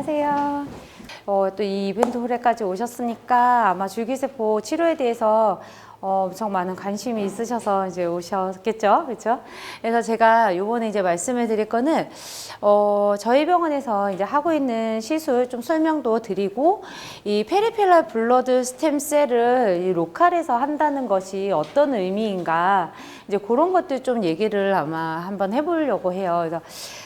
안녕하세요. 또 이 이벤트 홀에까지 오셨으니까 아마 줄기세포 치료에 대해서 엄청 많은 관심이 있으셔서 이제 오셨겠죠, 그렇죠? 그래서 제가 요번에 이제 말씀을 드릴 거는 저희 병원에서 이제 하고 있는 시술 좀 설명도 드리고, 이 페리펠랄 블러드 스템셀을 이 로컬에서 한다는 것이 어떤 의미인가, 이제 그런 것들 좀 얘기를 아마 한번 해보려고 해요. 그래서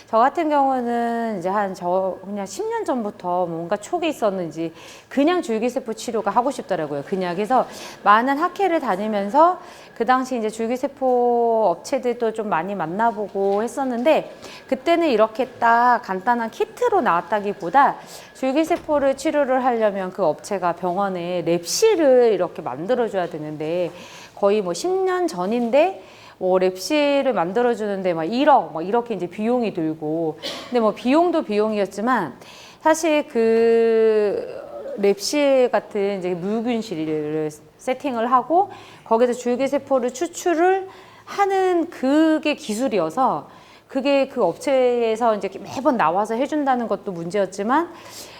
저 같은 경우는 이제 그냥 10년 전부터 뭔가 촉이 있었는지 그냥 줄기세포 치료가 하고 싶더라고요. 그냥. 그래서 많은 학회를 다니면서 그 당시 이제 줄기세포 업체들도 좀 많이 만나보고 했었는데, 그때는 이렇게 딱 간단한 키트로 나왔다기보다 줄기세포를 치료를 하려면 그 업체가 병원에 랩실을 이렇게 만들어줘야 되는데, 거의 뭐 10년 전인데 뭐 랩실을 만들어주는데 막 1억 막 이렇게 이제 비용이 들고, 근데 뭐 비용도 비용이었지만 사실 그 랩실 같은 이제 묵균실을 세팅을 하고 거기서 줄기세포를 추출을 하는 그게 기술이어서, 그게 그 업체에서 이제 매번 나와서 해준다는 것도 문제였지만,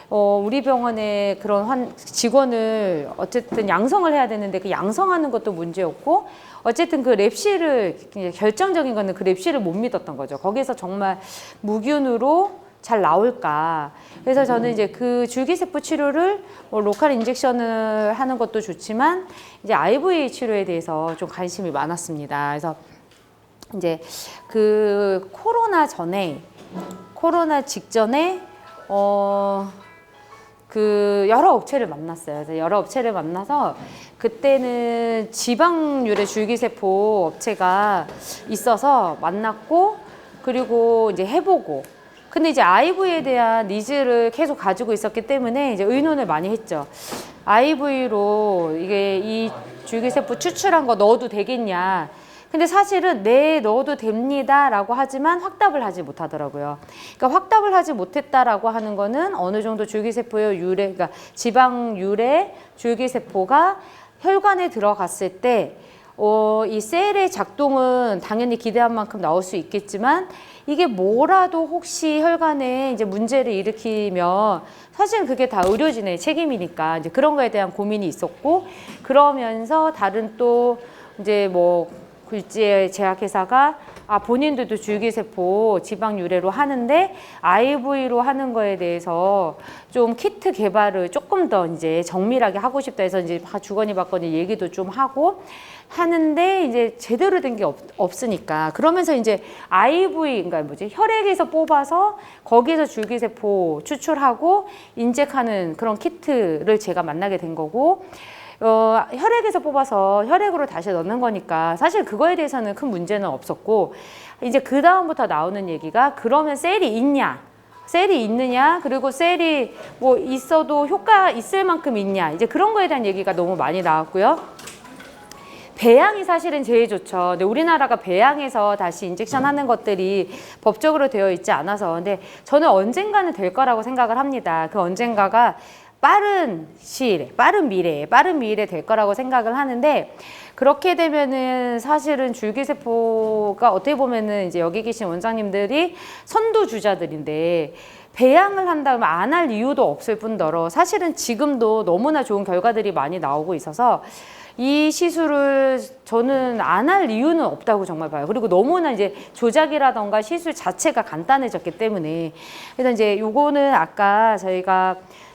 우리 병원에 그런 직원을 어쨌든 양성을 해야 되는데 그 양성하는 것도 문제였고, 어쨌든 그 랩실을, 결정적인 거는 그 랩실을 못 믿었던 거죠. 거기서 정말 무균으로 잘 나올까. 그래서 저는 이제 그 줄기세포 치료를 뭐 로컬 인젝션을 하는 것도 좋지만 이제 IVA 치료에 대해서 좀 관심이 많았습니다. 그래서 이제 그 코로나 직전에 그 여러 업체를 만났어요. 그래서 여러 업체를 만나서 그때는 지방유래 줄기세포 업체가 있어서 만났고, 그리고 이제 해보고, 근데 이제 IV에 대한 니즈를 계속 가지고 있었기 때문에 이제 의논을 많이 했죠. IV로 이게 이 줄기세포 추출한 거 넣어도 되겠냐. 근데 사실은 네, 넣어도 됩니다 라고 하지만 확답을 하지 못하더라고요. 그러니까 확답을 하지 못했다라고 하는 거는 어느 정도 줄기세포의 유래, 그러니까 지방 유래 줄기세포가 혈관에 들어갔을 때 이 셀의 작동은 당연히 기대한 만큼 나올 수 있겠지만, 이게 뭐라도 혹시 혈관에 이제 문제를 일으키면 사실은 그게 다 의료진의 책임이니까 이제 그런 거에 대한 고민이 있었고, 그러면서 다른 또 이제 뭐 굴지의 제약회사가 본인들도 줄기세포 지방 유래로 하는데 IV로 하는 거에 대해서 좀 키트 개발을 조금 더 이제 정밀하게 하고 싶다 해서 이제 주거니 받거니 얘기도 좀 하고 하는데, 이제 제대로 된 게 없으니까, 그러면서 이제 IV, 그러니까 뭐지, 혈액에서 뽑아서 거기에서 줄기세포 추출하고 인젝하는 그런 키트를 제가 만나게 된 거고, 혈액에서 뽑아서 혈액으로 다시 넣는 거니까 사실 그거에 대해서는 큰 문제는 없었고, 이제 그 다음부터 나오는 얘기가, 그러면 셀이 있느냐, 그리고 셀이 뭐 있어도 효과 있을 만큼 있냐, 이제 그런 거에 대한 얘기가 너무 많이 나왔고요. 배양이 사실은 제일 좋죠. 근데 우리나라가 배양해서 다시 인젝션 하는 것들이 법적으로 되어 있지 않아서, 근데 저는 언젠가는 될 거라고 생각을 합니다. 그 언젠가가 빠른 미래에 될 거라고 생각을 하는데, 그렇게 되면은 사실은 줄기세포가 어떻게 보면은 이제 여기 계신 원장님들이 선두주자들인데, 배양을 한다면 안 할 이유도 없을 뿐더러 사실은 지금도 너무나 좋은 결과들이 많이 나오고 있어서 이 시술을 저는 안 할 이유는 없다고 정말 봐요. 그리고 너무나 이제 조작이라던가 시술 자체가 간단해졌기 때문에. 그래서 이제 요거는 아까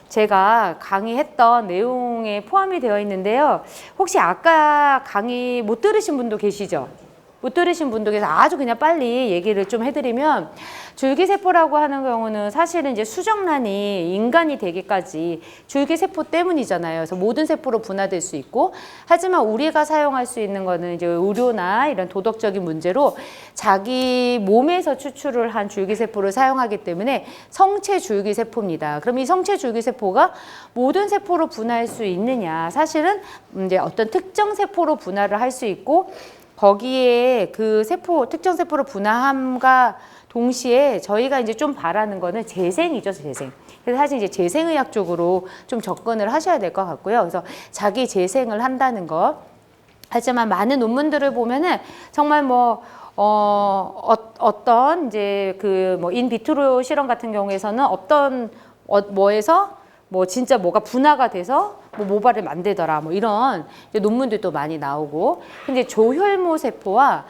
제가 강의했던 내용에 포함이 되어 있는데요. 혹시 아까 강의 못 들으신 분도 계시죠? 못 들으신 분들께서 아주 그냥 빨리 얘기를 좀 해드리면, 줄기세포라고 하는 경우는 사실은 이제 수정란이 인간이 되기까지 줄기세포 때문이잖아요. 그래서 모든 세포로 분화될 수 있고, 하지만 우리가 사용할 수 있는 거는 이제 의료나 이런 도덕적인 문제로 자기 몸에서 추출을 한 줄기세포를 사용하기 때문에 성체 줄기세포입니다. 그럼 이 성체 줄기세포가 모든 세포로 분화할 수 있느냐? 사실은 이제 어떤 특정 세포로 분화를 할 수 있고, 거기에 그 특정 세포로 분화함과 동시에 저희가 이제 좀 바라는 거는 재생이죠, 재생. 그래서 사실 이제 재생의학 쪽으로 좀 접근을 하셔야 될 것 같고요. 그래서 자기 재생을 한다는 거. 하지만 많은 논문들을 보면은 정말 어떤 이제 그 인비트로 실험 같은 경우에서는 어떤 뭐에서 뭐 진짜 뭐가 분화가 돼서 뭐 모발을 만들더라 뭐 이런 이제 논문들도 많이 나오고. 근데 조혈모 세포와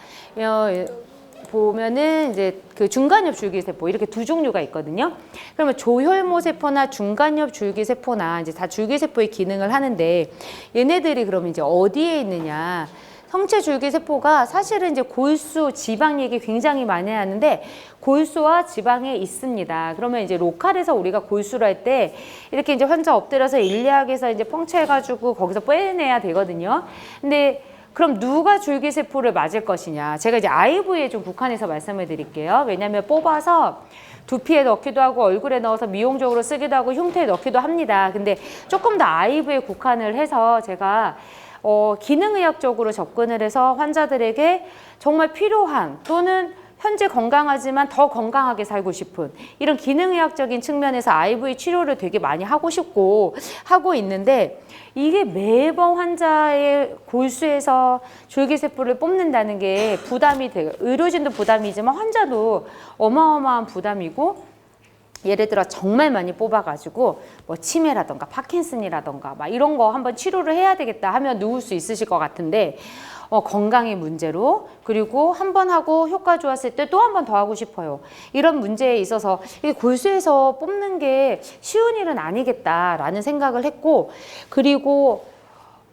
보면은 이제 그 중간엽 줄기세포 이렇게 두 종류가 있거든요. 그러면 조혈모 세포나 중간엽 줄기세포나 이제 다 줄기세포의 기능을 하는데 얘네들이 그러면 이제 어디에 있느냐? 성체 줄기세포가 사실은 이제 골수, 지방 얘기 굉장히 많이 하는데 골수와 지방에 있습니다. 그러면 이제 로컬에서 우리가 골수를 할 때 이렇게 이제 환자 엎드려서 일리학에서 이제 펑치해가지고 거기서 빼내야 되거든요. 근데 그럼 누가 줄기세포를 맞을 것이냐? 제가 이제 IV에 좀 국한해서 말씀을 드릴게요. 왜냐하면 뽑아서 두피에 넣기도 하고 얼굴에 넣어서 미용적으로 쓰기도 하고 흉터에 넣기도 합니다. 근데 조금 더 IV에 국한을 해서 제가 기능의학적으로 접근을 해서 환자들에게 정말 필요한 또는 현재 건강하지만 더 건강하게 살고 싶은 이런 기능의학적인 측면에서 IV 치료를 되게 많이 하고 싶고 하고 있는데 이게 매번 환자의 골수에서 줄기세포를 뽑는다는 게 부담이 돼요. 의료진도 부담이지만 환자도 어마어마한 부담이고 예를 들어 정말 많이 뽑아가지고 뭐 치매라던가 파킨슨이라던가 막 이런 거 한번 치료를 해야 되겠다 하면 누울 수 있으실 것 같은데 건강의 문제로 그리고 한 번 하고 효과 좋았을 때 또 한 번 더 하고 싶어요. 이런 문제에 있어서 골수에서 뽑는 게 쉬운 일은 아니겠다라는 생각을 했고 그리고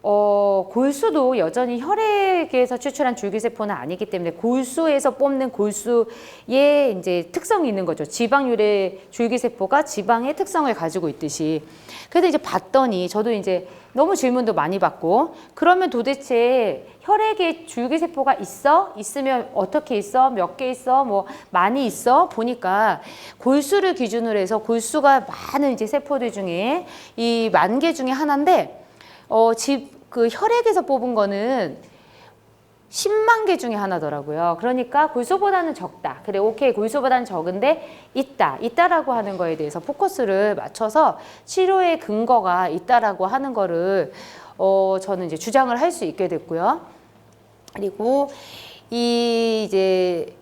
골수도 여전히 혈액에서 추출한 줄기세포는 아니기 때문에 골수에서 뽑는 골수의 이제 특성이 있는 거죠. 지방유래 줄기세포가 지방의 특성을 가지고 있듯이. 그래서 이제 봤더니 저도 이제 너무 질문도 많이 받고 그러면 도대체 혈액에 줄기세포가 있어? 있으면 어떻게 있어? 몇 개 있어? 뭐 많이 있어? 보니까 골수를 기준으로 해서 골수가 많은 이제 세포들 중에 이 10,000개 중에 하나인데 그 혈액에서 뽑은 거는 10만 개 중에 하나더라고요. 그러니까 골수보다는 적다. 그래, 오케이. 골수보다는 적은데 있다라고 하는 거에 대해서 포커스를 맞춰서 치료의 근거가 있다라고 하는 거를 저는 이제 주장을 할 수 있게 됐고요. 그리고 이제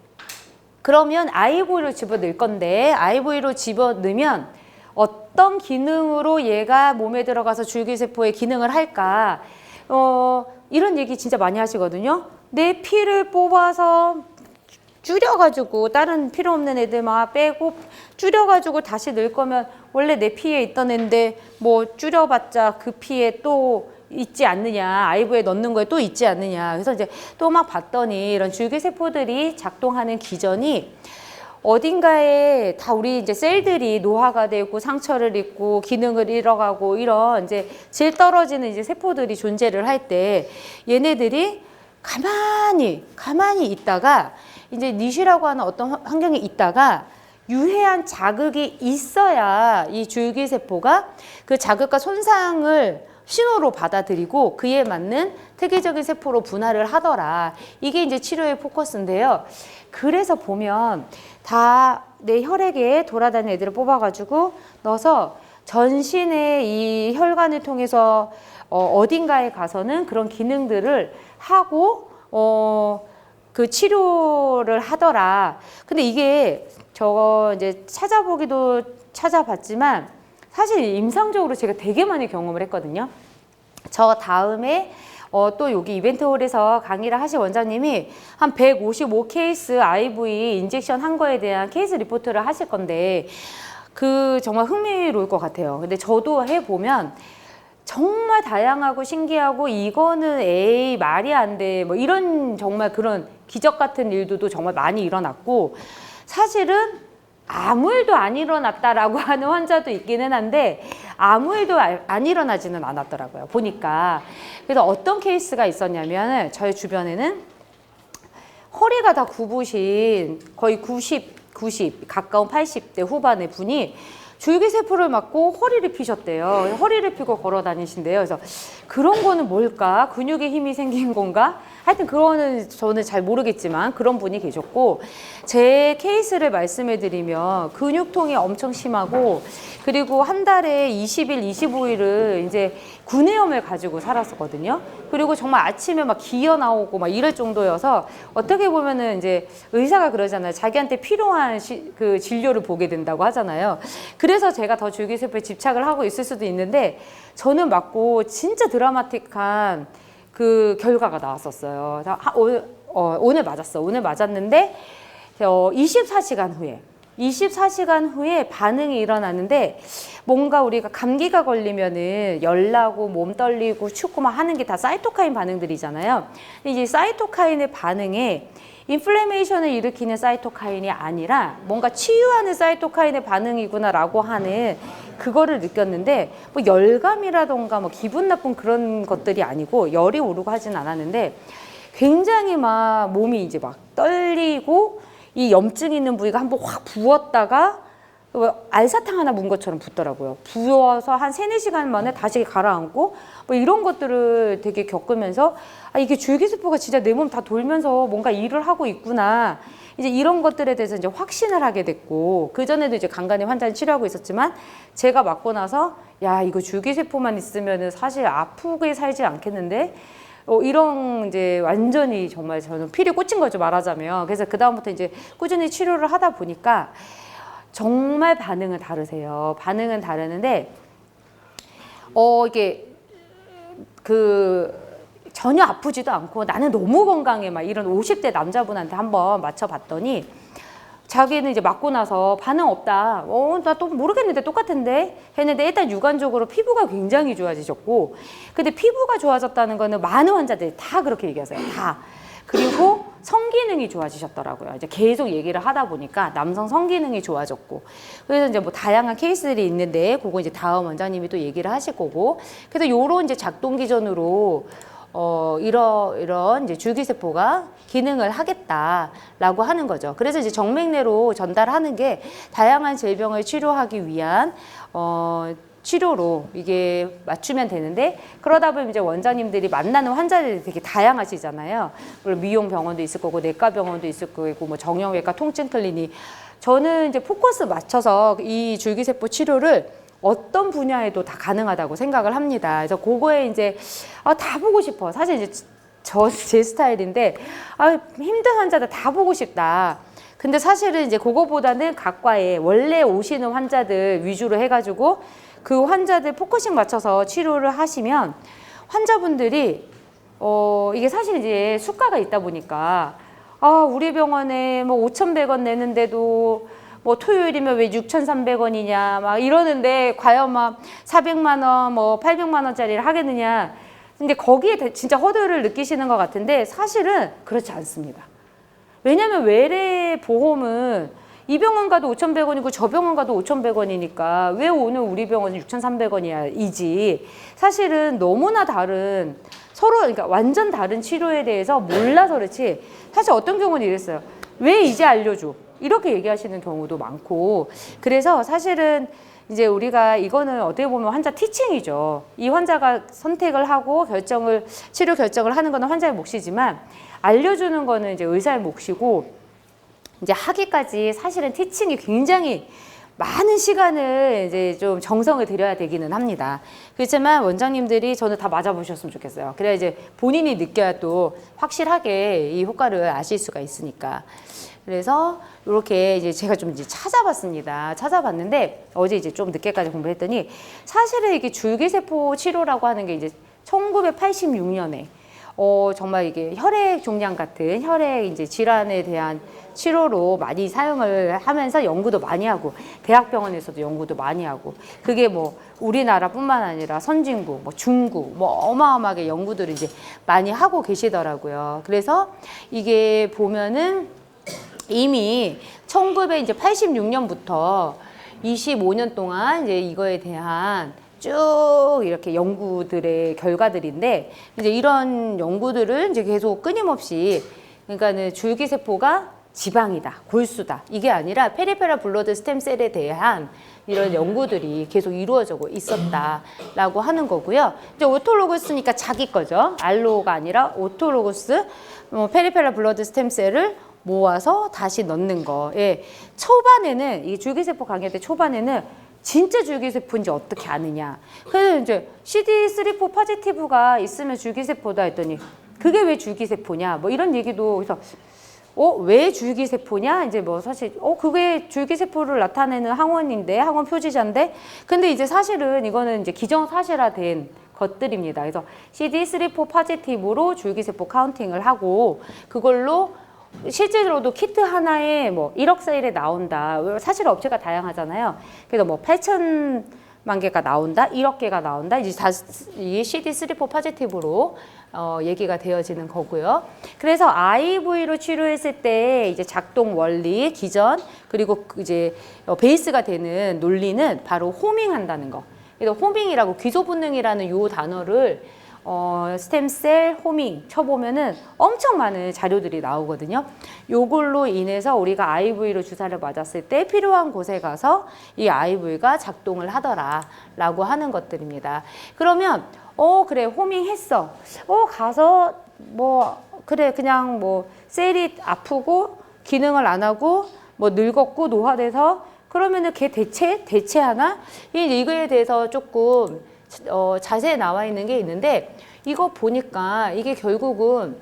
그러면 IV로 집어넣을 건데 IV로 집어넣으면 어떤 기능으로 얘가 몸에 들어가서 줄기세포의 기능을 할까? 이런 얘기 진짜 많이 하시거든요. 내 피를 뽑아서 줄여가지고 다른 필요 없는 애들 막 빼고 줄여가지고 다시 넣을 거면 원래 내 피에 있던 애인데 뭐 줄여봤자 그 피에 또 있지 않느냐, IV에 넣는 거에 또 있지 않느냐. 그래서 이제 또 막 봤더니 이런 줄기세포들이 작동하는 기전이 어딘가에 다 우리 이제 셀들이 노화가 되고 상처를 입고 기능을 잃어가고 이런 이제 질 떨어지는 이제 세포들이 존재를 할 때 얘네들이 가만히 있다가 이제 니시라고 하는 어떤 환경에 있다가 유해한 자극이 있어야 이 줄기세포가 그 자극과 손상을 신호로 받아들이고 그에 맞는 특이적인 세포로 분할을 하더라. 이게 이제 치료의 포커스인데요. 그래서 보면 다 내 혈액에 돌아다니는 애들을 뽑아가지고 넣어서 전신의 이 혈관을 통해서 어딘가에 가서는 그런 기능들을 하고 그 치료를 하더라. 근데 이게 저 이제 찾아보기도 찾아봤지만 사실 임상적으로 제가 되게 많이 경험을 했거든요. 저 다음에 또 여기 이벤트홀에서 강의를 하신 원장님이 한 155 케이스 IV 인젝션 한 거에 대한 케이스 리포트를 하실 건데 그 정말 흥미로울 것 같아요. 근데 저도 해보면 정말 다양하고 신기하고 이거는 에이 말이 안 돼 뭐 이런 정말 그런 기적 같은 일도 정말 많이 일어났고 사실은 아무 일도 안 일어났다라고 하는 환자도 있기는 한데 아무 일도 안 일어나지는 않았더라고요. 보니까. 그래서 어떤 케이스가 있었냐면 저희 주변에는 허리가 다 굽으신 거의 90 가까운 80대 후반의 분이 줄기세포를 맞고 허리를 피셨대요. 허리를 피고 걸어 다니신대요. 그래서 그런 거는 뭘까? 근육에 힘이 생긴 건가? 하여튼 그거는 저는 잘 모르겠지만 그런 분이 계셨고 제 케이스를 말씀해 드리면 근육통이 엄청 심하고 그리고 한 달에 20일, 25일을 이제 구내염을 가지고 살았었거든요. 그리고 정말 아침에 막 기어 나오고 막 이럴 정도여서 어떻게 보면은 이제 의사가 그러잖아요. 자기한테 필요한 그 진료를 보게 된다고 하잖아요. 그래서 제가 더 줄기세포에 집착을 하고 있을 수도 있는데 저는 맞고 진짜 드라마틱한 그 결과가 나왔었어요. 오늘 맞았어. 오늘 맞았는데 24시간 후에 반응이 일어나는데 뭔가 우리가 감기가 걸리면은 열나고 몸 떨리고 춥고 막 하는 게 다 사이토카인 반응들이잖아요. 이제 사이토카인의 반응에 인플레이메이션을 일으키는 사이토카인이 아니라 뭔가 치유하는 사이토카인의 반응이구나라고 하는 그거를 느꼈는데 뭐 열감이라던가 뭐 기분 나쁜 그런 것들이 아니고 열이 오르고 하진 않았는데 굉장히 막 몸이 이제 막 떨리고 이 염증 있는 부위가 한번 확 부었다가 알사탕 하나 문 것처럼 붓더라고요. 부어서 한 3-4시간 만에 다시 가라앉고 뭐 이런 것들을 되게 겪으면서 아, 이게 줄기세포가 진짜 내 몸 다 돌면서 뭔가 일을 하고 있구나. 이제 이런 것들에 대해서 이제 확신을 하게 됐고 그전에도 이제 간간히 환자를 치료하고 있었지만 제가 맞고 나서 야, 이거 줄기세포만 있으면은 사실 아프게 살지 않겠는데 이런 이제 완전히 정말 저는 필이 꽂힌 거죠, 말하자면. 그래서 그다음부터 이제 꾸준히 치료를 하다 보니까 정말 반응은 다르세요. 반응은 다르는데, 이게 전혀 아프지도 않고 나는 너무 건강해. 막 이런 50대 남자분한테 한번 맞춰봤더니 자기는 이제 맞고 나서 반응 없다. 나 또 모르겠는데 똑같은데 했는데 일단 육안적으로 피부가 굉장히 좋아지셨고 근데 피부가 좋아졌다는 거는 많은 환자들이 다 그렇게 얘기하세요. 다. 그리고 성기능이 좋아지셨더라고요. 이제 계속 얘기를 하다 보니까 남성 성기능이 좋아졌고 그래서 이제 뭐 다양한 케이스들이 있는데 그거 이제 다음 원장님이 또 얘기를 하실 거고 그래서 요런 이제 작동 기전으로 이런 이제 줄기세포가 기능을 하겠다라고 하는 거죠. 그래서 이제 정맥내로 전달하는 게 다양한 질병을 치료하기 위한 치료로 이게 맞추면 되는데 그러다 보면 이제 원장님들이 만나는 환자들이 되게 다양하시잖아요. 물론 미용 병원도 있을 거고 내과 병원도 있을 거고 뭐 정형외과 통증 클리닉. 저는 이제 포커스 맞춰서 이 줄기세포 치료를 어떤 분야에도 다 가능하다고 생각을 합니다. 그래서 그거에 이제 다 보고 싶어. 사실 이제 제 스타일인데 힘든 환자들 다 보고 싶다. 근데 사실은 이제 그거보다는 각과의 원래 오시는 환자들 위주로 해가지고 그 환자들 포커싱 맞춰서 치료를 하시면 환자분들이 이게 사실 이제 수가가 있다 보니까 우리 병원에 뭐 5,100원 내는데도 뭐 토요일이면 왜 6,300원이냐 막 이러는데 과연 막 400만 원, 뭐 800만 원짜리를 하겠느냐. 근데 거기에 진짜 허들을 느끼시는 것 같은데 사실은 그렇지 않습니다. 왜냐면 외래 보험은 이 병원 가도 5,100원이고 저 병원 가도 5,100원이니까 왜 오늘 우리 병원은 6,300원이야 이지. 사실은 너무나 다른 서로 그러니까 완전 다른 치료에 대해서 몰라서 그렇지 사실 어떤 경우는 이랬어요. 왜 이제 알려줘? 이렇게 얘기하시는 경우도 많고 그래서 사실은 이제 우리가 이거는 어떻게 보면 환자 티칭이죠. 이 환자가 선택을 하고 치료 결정을 하는 거는 환자의 몫이지만 알려주는 거는 이제 의사의 몫이고 이제 하기까지 사실은 티칭이 굉장히 많은 시간을 이제 좀 정성을 들여야 되기는 합니다. 그렇지만 원장님들이 저는 다 맞아보셨으면 좋겠어요. 그래야 이제 본인이 느껴야 또 확실하게 이 효과를 아실 수가 있으니까. 그래서 이렇게 이제 제가 좀 이제 찾아봤습니다. 찾아봤는데 어제 이제 좀 늦게까지 공부했더니 사실은 이게 줄기세포 치료라고 하는 게 이제 1986년에 정말 이게 혈액 종양 같은 혈액 이제 질환에 대한 치료로 많이 사용을 하면서 연구도 많이 하고 대학병원에서도 연구도 많이 하고 그게 뭐 우리나라뿐만 아니라 선진국, 뭐 중국, 뭐 어마어마하게 연구들을 이제 많이 하고 계시더라고요. 그래서 이게 보면은 이미 1986년부터 25년 동안 이제 이거에 대한 쭉 이렇게 연구들의 결과들인데 이제 이런 연구들을 이제 계속 끊임없이 그러니까는 줄기세포가 지방이다, 골수다 이게 아니라 페리페럴 블러드 스템셀에 대한 이런 연구들이 계속 이루어지고 있었다라고 하는 거고요. 이제 오토로그스니까 자기 거죠. 알로가 아니라 오토로그스 페리페럴 블러드 스템셀을 모아서 다시 넣는 거. 예. 초반에는 이 줄기세포 강의 때 초반에는 진짜 줄기세포인지 어떻게 아느냐. 그래서 이제 CD3/4 포지티브가 있으면 줄기세포다 했더니 그게 왜 줄기세포냐. 뭐 이런 얘기도 그래서 왜 줄기세포냐? 이제 뭐 사실, 그게 줄기세포를 나타내는 항원인데, 항원 표지자인데, 근데 이제 사실은 이거는 이제 기정사실화된 것들입니다. 그래서 CD34 포지티브로 줄기세포 카운팅을 하고, 그걸로 실제로도 키트 하나에 뭐 1억 세일에 나온다. 사실 업체가 다양하잖아요. 그래서 뭐 8천만 개가 나온다, 1억 개가 나온다. 이제 다 이 CD34 포지티브로 얘기가 되어지는 거고요. 그래서 IV로 치료했을 때 이제 작동 원리, 기전, 그리고 이제 베이스가 되는 논리는 바로 호밍한다는 거. 그래서 호밍이라고 귀소 본능이라는 요 단어를 스템셀 호밍 쳐보면은 엄청 많은 자료들이 나오거든요. 요걸로 인해서 우리가 IV로 주사를 맞았을 때 필요한 곳에 가서 이 IV가 작동을 하더라 라고 하는 것들입니다. 그러면 그래 호밍 했어. 가서 뭐 그래 그냥 뭐 셀이 아프고 기능을 안 하고 뭐 늙었고 노화돼서 그러면은 걔 대체하나? 이거에 대해서 조금 자세히 나와 있는 게 있는데 이거 보니까 이게 결국은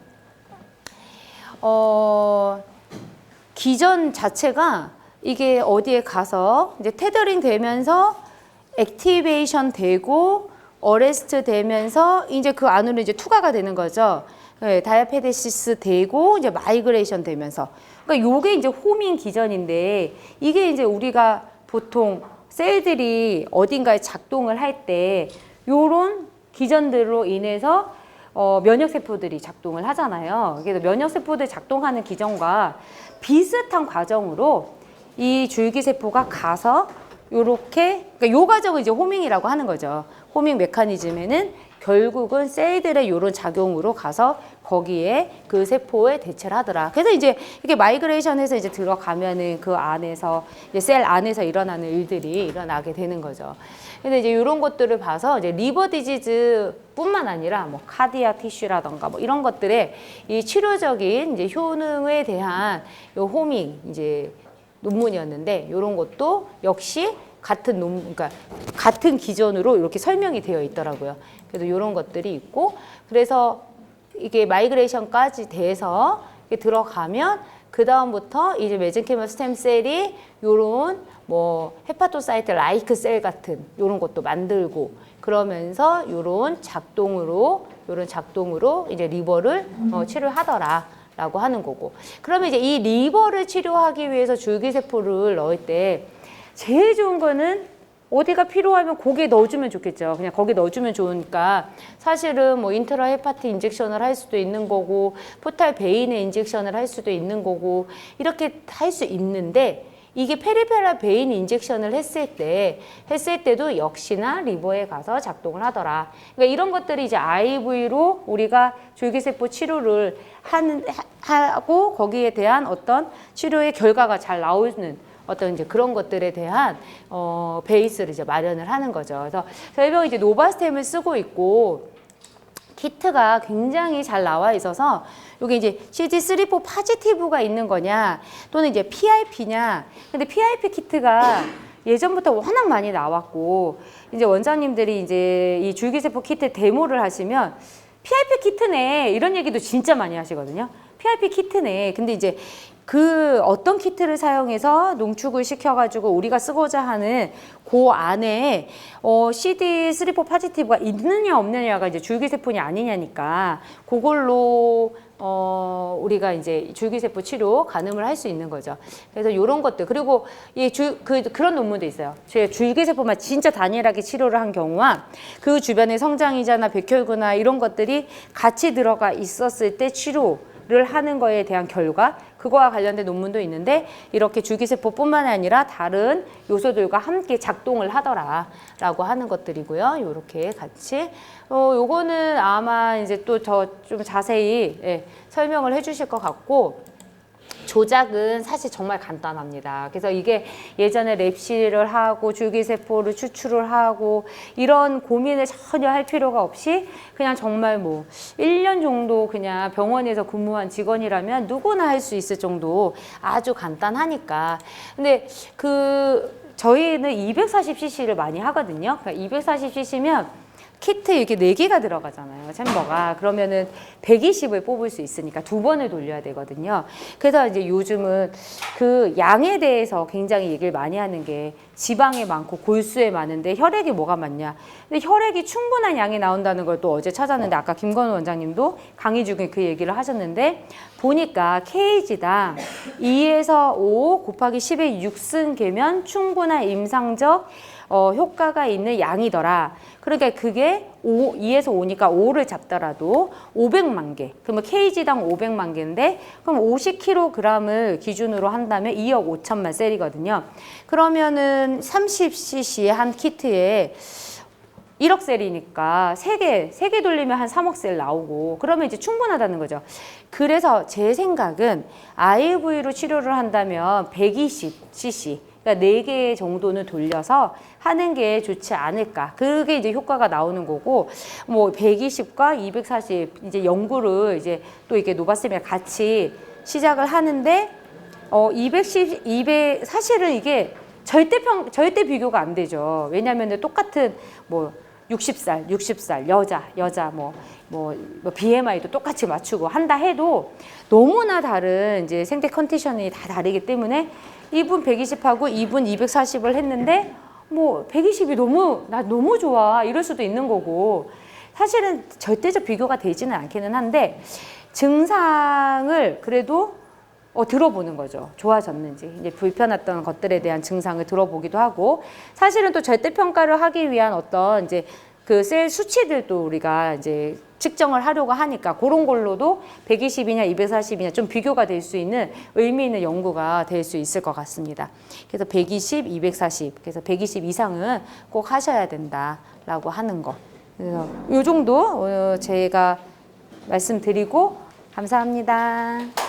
기전 자체가 이게 어디에 가서 이제 테더링 되면서 액티베이션 되고 어레스트 되면서 이제 그 안으로 이제 투과가 되는 거죠. 네, 다이아페데시스 되고 이제 마이그레이션 되면서 그러니까 요게 이제 호밍 기전인데 이게 이제 우리가 보통 셀들이 어딘가에 작동을 할 때 요런 기전들로 인해서 면역세포들이 작동을 하잖아요. 그래서 면역세포들 작동하는 기전과 비슷한 과정으로 이 줄기세포가 가서 요렇게 그러니까 요 과정을 이제 호밍이라고 하는 거죠. 호밍 메커니즘에는 결국은 셀들의 요런 작용으로 가서 거기에 그 세포에 대체를 하더라. 그래서 이제 이렇게 마이그레이션해서 이제 들어가면은 그 안에서 이제 셀 안에서 일어나는 일들이 일어나게 되는 거죠. 근데 이제 이런 것들을 봐서 이제 리버 디지즈뿐만 아니라 뭐 카디아 티슈라던가 뭐 이런 것들의 이 치료적인 이제 효능에 대한 요 호밍 이제 논문이었는데 이런 것도 역시 같은 그러니까 같은 기전으로 이렇게 설명이 되어 있더라고요. 그래서 이런 것들이 있고 그래서 이게 마이그레이션까지 돼서 들어가면 그 다음부터 이제 메젠케멀 스템셀이 요런 뭐 헤파토사이트 라이크 셀 같은 요런 것도 만들고 그러면서 요런 작동으로 이제 리버를 치료하더라라고 하는 거고. 그러면 이제 이 리버를 치료하기 위해서 줄기세포를 넣을 때 제일 좋은 거는 어디가 필요하면 거기에 넣어주면 좋겠죠. 그냥 거기에 넣어주면 좋으니까 사실은 뭐 인트라 헤파티 인젝션을 할 수도 있는 거고 포탈 베인에 인젝션을 할 수도 있는 거고 이렇게 할 수 있는데 이게 페리페랄 베인 인젝션을 했을 때도 역시나 리버에 가서 작동을 하더라. 그러니까 이런 것들이 이제 IV로 우리가 줄기세포 치료를 하고 거기에 대한 어떤 치료의 결과가 잘 나오는 어떤 이제 그런 것들에 대한 베이스를 이제 마련을 하는 거죠. 그래서 저희 병이 이제 노바스템을 쓰고 있고 키트가 굉장히 잘 나와 있어서 이게 이제 CD34 포지티브가 있는 거냐 또는 이제 PIP냐. 근데 PIP 키트가 예전부터 워낙 많이 나왔고 이제 원장님들이 이제 이 줄기세포 키트 데모를 하시면 PIP 키트네 이런 얘기도 진짜 많이 하시거든요. PIP 키트네. 근데 이제 그 어떤 키트를 사용해서 농축을 시켜가지고 우리가 쓰고자 하는 그 안에 CD34 포지티브가 있느냐 없느냐가 이제 줄기세포냐 아니냐니까 그걸로 우리가 이제 줄기세포 치료 가늠을 할 수 있는 거죠. 그래서 이런 것들 그리고 그런 논문도 있어요. 제가 줄기세포만 진짜 단일하게 치료를 한 경우와 그 주변에 성장이자나 백혈구나 이런 것들이 같이 들어가 있었을 때 치료를 하는 거에 대한 결과 그거와 관련된 논문도 있는데 이렇게 줄기세포뿐만 아니라 다른 요소들과 함께 작동을 하더라라고 하는 것들이고요. 요렇게 같이 요거는 아마 이제 또 좀 자세히 설명을 해주실 것 같고 조작은 사실 정말 간단합니다. 그래서 이게 예전에 랩실을 하고 줄기세포를 추출을 하고 이런 고민을 전혀 할 필요가 없이 그냥 정말 뭐 1년 정도 그냥 병원에서 근무한 직원이라면 누구나 할 수 있을 정도 아주 간단하니까. 근데 저희는 240cc를 많이 하거든요. 그러니까 240cc면 키트 이렇게 4개가 들어가잖아요. 챔버가. 그러면은 120을 뽑을 수 있으니까 2번을 돌려야 되거든요. 그래서 이제 요즘은 그 양에 대해서 굉장히 얘기를 많이 하는 게 지방에 많고 골수에 많은데 혈액이 뭐가 많냐. 근데 혈액이 충분한 양이 나온다는 걸 또 어제 찾았는데 아까 김건우 원장님도 강의 중에 그 얘기를 하셨는데 보니까 kg당 2에서 5 곱하기 10의 6승계면 충분한 임상적 효과가 있는 양이더라. 그러니까 그게 2에서 5니까 5를 잡더라도 500만 개. 그러면 kg당 500만 개인데 그럼 50kg을 기준으로 한다면 2억 5천만 셀이거든요. 그러면은 30cc의 한 키트에 1억 셀이니까 3개 돌리면 한 3억 셀 나오고 그러면 이제 충분하다는 거죠. 그래서 제 생각은 IV로 치료를 한다면 120cc 그러니까 4개 정도는 돌려서 하는 게 좋지 않을까. 그게 이제 효과가 나오는 거고, 뭐 120과 240 이제 연구를 이제 또 이렇게 노바쌤이랑 같이 시작을 하는데, 210, 사실은 이게 절대 비교가 안 되죠. 왜냐면은 똑같은 뭐 60살 여자 BMI도 똑같이 맞추고 한다 해도 너무나 다른 이제 생태 컨디션이 다 다르기 때문에 이분 120하고 이분 240을 했는데 뭐 120이 나 너무 좋아 이럴 수도 있는 거고 사실은 절대적 비교가 되지는 않기는 한데 증상을 그래도 들어보는 거죠. 좋아졌는지 이제 불편했던 것들에 대한 증상을 들어보기도 하고 사실은 또 절대평가를 하기 위한 어떤 이제 그 셀 수치들도 우리가 이제 측정을 하려고 하니까 그런 걸로도 120이냐 240이냐 좀 비교가 될 수 있는 의미 있는 연구가 될 수 있을 것 같습니다. 그래서 120, 240 그래서 120 이상은 꼭 하셔야 된다라고 하는 거. 그래서 이 정도 제가 말씀드리고 감사합니다.